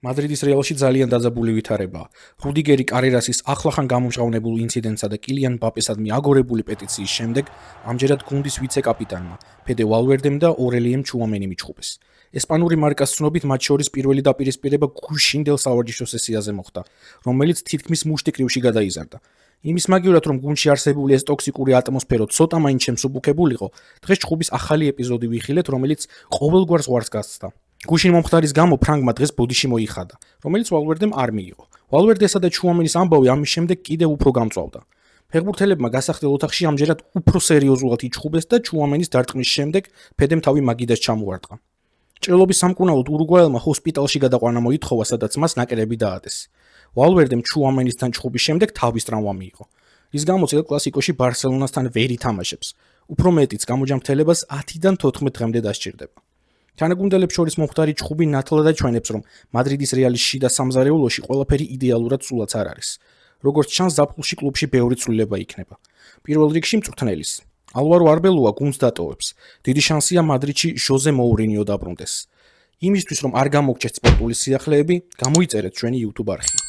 მადრიდის რეალში ძალიან დაძაბული ვითარებაა. რუდიგერი კარერასის ახლახან გამომჟღავნებულ ინციდენტსა და კილიან მბაპესადმი აგორებული პეტიციის შემდეგ ამჯერად გუნდის ვიცე-კაპიტანმა ფედე ვალვერდემ და ორელიემ ჩუამენიმ იჩხუბეს. ესპანური მარკას ცნობით მათ შორის პირველი დაპირისპირება გუშინდელ სავარჯიშო სესიაზე მოხდა, რომელიც თითქმის მუშტიკრივში გადაიზარდა. იმის მაგივრად, რომ გუნდში არსებული ეს ტოქსიკური ატმოსფერო ცოტა მაინც შემსუბუქებულიყო, დღეს ჩხუბის ახალი ეპიზოდი ვიხილეთ, რომელიც ყოველგვარ ზღვარს გასცდა. გუშინ მომხდარის გამო ფრანგმა დღეს ბოდიში მოიხადა, რომელიც ვალვერდემ არ მიიღო. ვალვერდესა და ჩუამენის ამბავი ამის შემდეგ კიდევ უფრო გამწვავდა. ფეხბურთელებმა გასახდელ ოთახში ამჯერად უფრო სერიოზულად იჩხუბეს და ჩუამენის დარტყმის შემდეგ ფედემ თავი მაგიდას ჩამოარტყა. ჭრილობის სამკურნალოდ ურუგვაელმა ჰოსპიტალში გადაყვანა მოითხოვა, სადაც მას ნაკრები დაადეს. ვალვერდემ ჩუამენისთან ჩხუბის შემდეგ თავის ტრავმა მიიღო. რის გამოც ელ კლასიკოში ბარსელონასთან ვერ ითამაშებს. უფრო მეტიც გამოჯამრთელებას 10-დან 14 დღემდე დასჭირდება. თანაგუნდელებს შორის მომხდარი ჩხუბი ნათლად აჩვენებს, რომ მადრიდის რეალის შიდა სამზარეულოში ყველაფერი იდეალურად სულაც არ არის. როგორც ჩანს, ზაფხულში კლუბში ბევრი ცვლილება იქნება. პირველ რიგში მწვრთნელის. ალვარო არბელოა გუნდს დატოვებს. დიდი შანსია მადრიდში ჟოზე მოურინიო დაბრუნდეს. იმისთვის, რომ არ გამოგჩეს სპორტული სიახლეები, გამოიწერეთ ჩვენი YouTube არხი.